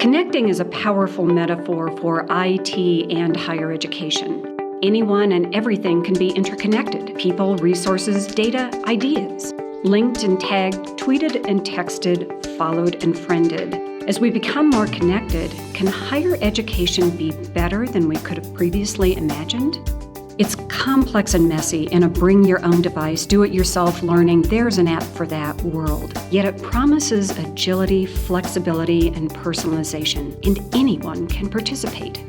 Connecting is a powerful metaphor for IT and higher education. Anyone and everything can be interconnected: people, resources, data, ideas. Linked and tagged, tweeted and texted, followed and friended. As we become more connected, can higher education be better than we could have previously imagined? It's complex and messy in a bring-your-own-device, do-it-yourself learning, there's an app for that world. Yet it promises agility, flexibility, and personalization, and anyone can participate.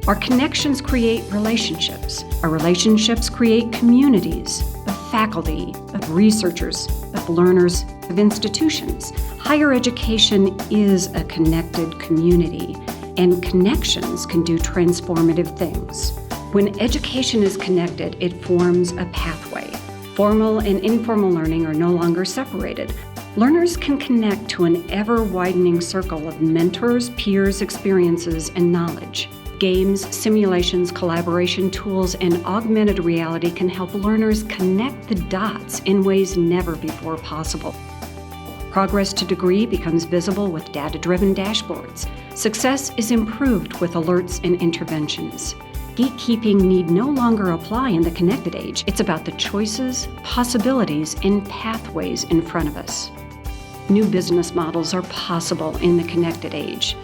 Our connections create relationships. Our relationships create communities of faculty, of researchers, of learners, of institutions. Higher education is a connected community, and connections can do transformative things. When education is connected, it forms a pathway. Formal and informal learning are no longer separated. Learners can connect to an ever-widening circle of mentors, peers, experiences, and knowledge. Games, simulations, collaboration tools, and augmented reality can help learners connect the dots in ways never before possible. Progress to degree becomes visible with data-driven dashboards. Success is improved with alerts and interventions. Gatekeeping need no longer apply in the connected age. It's about the choices, possibilities, and pathways in front of us. New business models are possible in the connected age.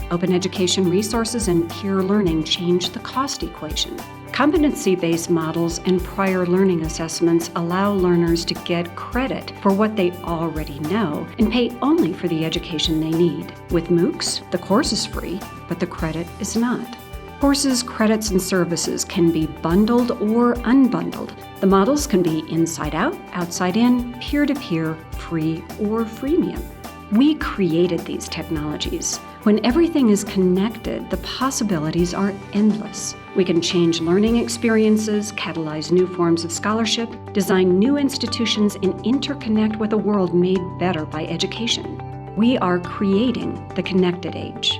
Open education resources and peer learning change the cost equation. Competency-based models and prior learning assessments allow learners to get credit for what they already know and pay only for the education they need. With MOOCs, the course is free, but the credit is not. Courses, credits, and services can be bundled or unbundled. The models can be inside out, outside in, peer-to-peer, free, or freemium. We created these technologies. When everything is connected, the possibilities are endless. We can change learning experiences, catalyze new forms of scholarship, design new institutions, and interconnect with a world made better by education. We are creating the connected age.